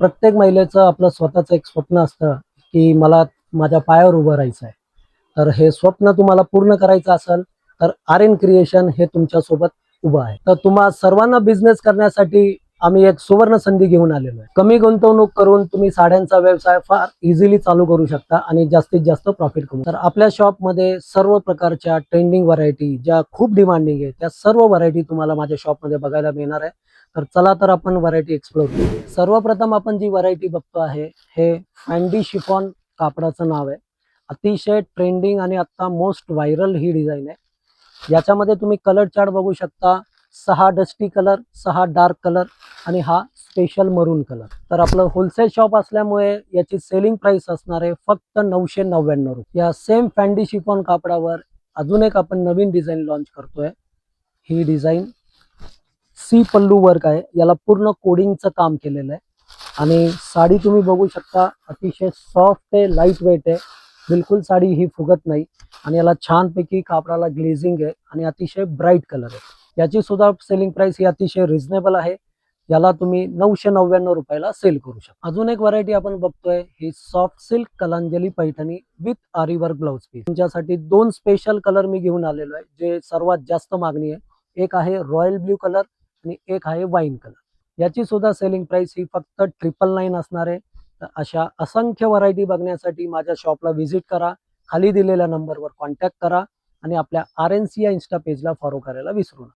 प्रत्येक महिलेचं आपलं स्वतःचं एक स्वप्न असतं की मला माझ्या पायावर उभं राहायचं आहे. तर हे स्वप्न तुम्हाला पूर्ण करायचं असेल तर आर एन क्रिएशन हे तुमच्यासोबत उभं आहे. तर तुम्हा सर्वांना बिझनेस करण्यासाठी आम्ही एक सुवर्ण संधी घेऊन आलेलो आहे. कमी गुंतवणूक करून तुम्ही साड्यांचा व्यवसाय फार इझिली चालू करू शकता आणि जास्तीत जास्त प्रॉफिट कमवू. तर आपल्या शॉपमध्ये सर्व प्रकारच्या ट्रेंडिंग व्हरायटी ज्या खूप डिमांडिंग आहे त्या सर्व व्हरायटी तुम्हाला माझ्या शॉपमध्ये बघायला मिळणार आहे. तर चला तर आपण व्हरायटी एक्सप्लोर करूया. सर्वप्रथम आपण जी व्हरायटी बघतो आहे हे फॅन्डी शिफॉन कापडाचं नाव आहे. अतिशय ट्रेंडिंग आणि आता मोस्ट व्हायरल ही डिझाईन आहे. याच्यामध्ये तुम्ही कलर चार्ट बघू शकता. 6 डस्टी कलर, 6 डार्क कलर आणि हा स्पेशल मरून कलर. तर आपलं होलसेल शॉप असल्यामुळे याची सेलिंग प्राइस असणार आहे फक्त 999 रुपये. या सेम फॅन्डी शिफॉन कापडावर अजून एक आपण नवीन डिझाईन लॉन्च करतोय. ही डिझाईन सी पल्लू वर्क आहे. याला पूर्ण कोडिंगचं काम केलेलं आहे आणि साडी तुम्ही बघू शकता. अतिशय सॉफ्ट आहे, लाईट वेट आहे. बिलकुल साडी ही फुगत नाही आणि याला छानपैकी कापडाला ग्लेझिंग आहे आणि अतिशय ब्राईट कलर आहे. याची सुद्धा सेलिंग प्राइस ही अतिशय रिझनेबल आहे. याला तुम्ही 999 रुपयाला सेल करू शकता. अजून एक व्हरायटी आपण बघतोय ही soft silk Kalanjali Paithani with aari work blouse piece. तुमच्यासाठी 2 स्पेशल कलर मी घेऊन आलेलो आहे जे सर्वात जास्त मागणी आहे. एक आहे रॉयल ब्ल्यू कलर आणि एक आहे वाईन कलर. याची सुद्धा सेलिंग प्राइस ही फक्त 999 असणार आहे. तर अशा असंख्य व्हरायटी बघण्यासाठी माझ्या शॉपला व्हिजिट करा. खाली दिलेल्या नंबरवर कॉन्टॅक्ट करा आणि आपल्या आर एन सी या इन्स्टा पेजला फॉलो करायला विसरू नका.